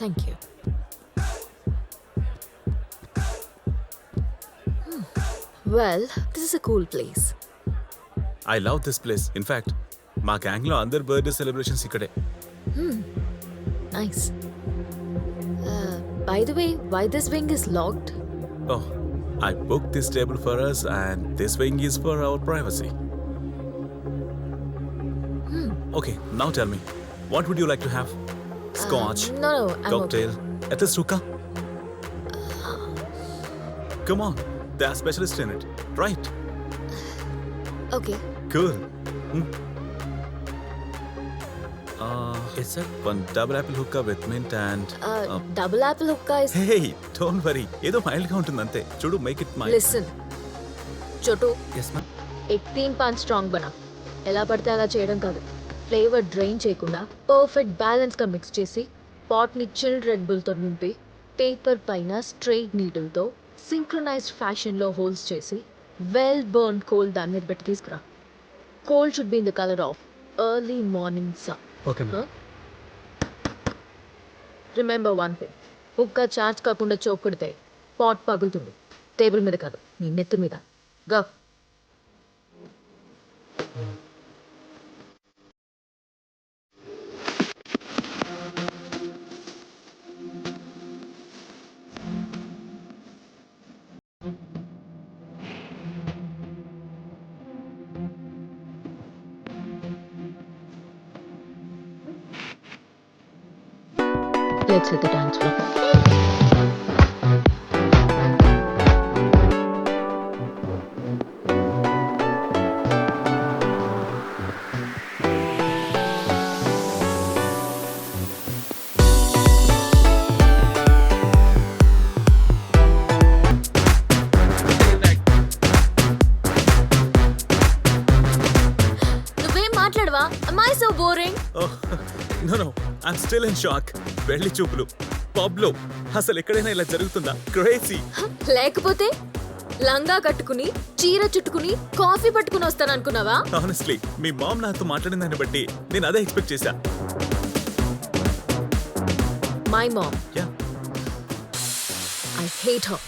Thank you. Well this is a cool place. I love this place. In fact మా గ్యాంగ్లో అందరి birthday celebrations ఇక్కడే. Nice. By the way, why this wing is locked? Oh, I booked this table for us and this wing is for our privacy. Okay, now tell me, what would you like to have? Scotch, No, I'm cocktail, at least hookah? Come on, they are specialists in it, right? Okay. Cool. Yes, sir. One double apple hookah with mint and... double Apple hookah is. Hey, don't worry. ఏదో మైల్డ్గా ఉంటుంది అంతే. చూడు, make it mild. Listen Chotu, Yes, ma'am. 18 paan strong బనా. ఎలా పడితే అలా చేయడం కాదు. ఫ్లేవర్ డ్రైన్ చేయకుండా పర్ఫెక్ట్ బ్యాలెన్స్గా మిక్స్ చేసి పాట్ని చిల్డ్ రెడ్ బుల్తో నింపి పేపర్ పైన స్ట్రెయిట్ నీడిల్తో సింక్రనైజ్డ్ ఫ్యాషన్లో హోల్స్ చేసి వెల్ బర్న్ కోల్ దాని మీద పెట్టి తీసుకురా. Coal should be in the colour of early morning sun. Okay, ma'am. Remember one thing, hookah charge కాకుండా చోకుడితే పాట్ పగులుతుంది. టేబుల్ మీద కాదు, నీ నెత్తి మీద. Go. Let's hit the dance floor. నువ్వేం మాట్లాడవా? Am I so boring? Oh, no, I'm still in shock. వెళ్ళి చూపులు పబ్లో అసలు ఎక్కడైనా ఇలా జరుగుతుందా? క్రేజీ. లేకపోతే లంగా కట్టుకుని చీర చుట్టుకుని కాఫీ పట్టుకుని వస్తాను అనుకున్నావా? ఆనెస్ట్లీ మీ మామ్ నాతో మాట్లాడిన దాన్ని బట్టి నేను అదే ఎక్స్పెక్ట్ చేశా. My mom, yeah, I hate her.